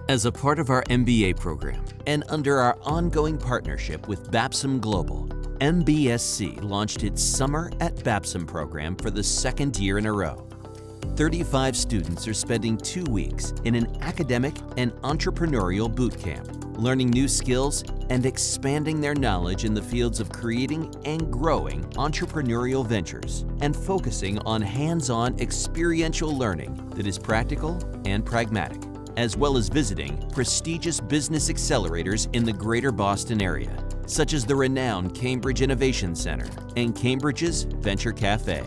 As a part of our MBA program and under our ongoing partnership with Babson Global, MBSC launched its Summer at Babson program for the second year in a row. 35 students are spending 2 weeks in an academic and entrepreneurial boot camp, learning new skills and expanding their knowledge in the fields of creating and growing entrepreneurial ventures and focusing on hands-on experiential learning that is practical and pragmatic, as well as visiting prestigious business accelerators in the greater Boston area, such as the renowned Cambridge Innovation Center and Cambridge's Venture Cafe.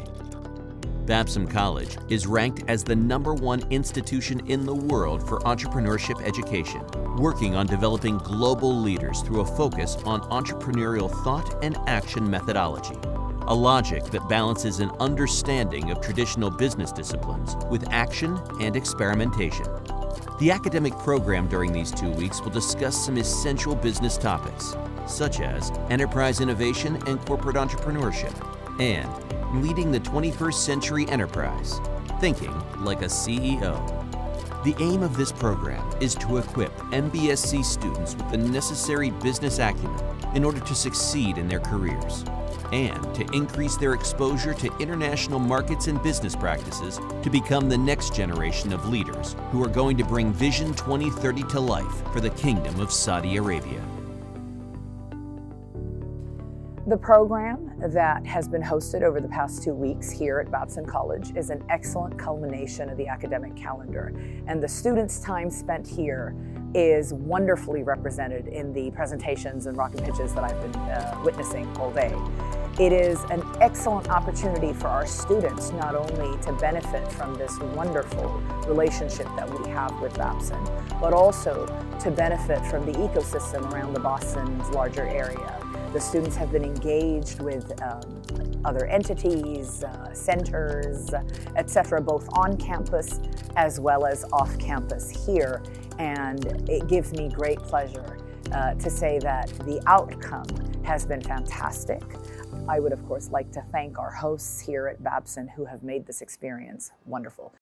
Babson College is ranked as the #1 institution in the world for entrepreneurship education, working on developing global leaders through a focus on entrepreneurial thought and action methodology, a logic that balances an understanding of traditional business disciplines with action and experimentation. The academic program during these 2 weeks will discuss some essential business topics, such as enterprise innovation and corporate entrepreneurship, and leading the 21st century enterprise, thinking like a CEO. The aim of this program is to equip MBSC students with the necessary business acumen in order to succeed in their careers, and to increase their exposure to international markets and business practices to become the next generation of leaders who are going to bring Vision 2030 to life for the Kingdom of Saudi Arabia. The program that has been hosted over the past 2 weeks here at Babson College is an excellent culmination of the academic calendar, and the students' time spent here is wonderfully represented in the presentations and rocket pitches that I've been witnessing all day. It is an excellent opportunity for our students not only to benefit from this wonderful relationship that we have with Babson, but also to benefit from the ecosystem around the Boston's larger area. The students have been engaged with other entities, centers, etc., both on campus as well as off campus here. And it gives me great pleasure to say that the outcome has been fantastic. I would, of course, like to thank our hosts here at Babson who have made this experience wonderful.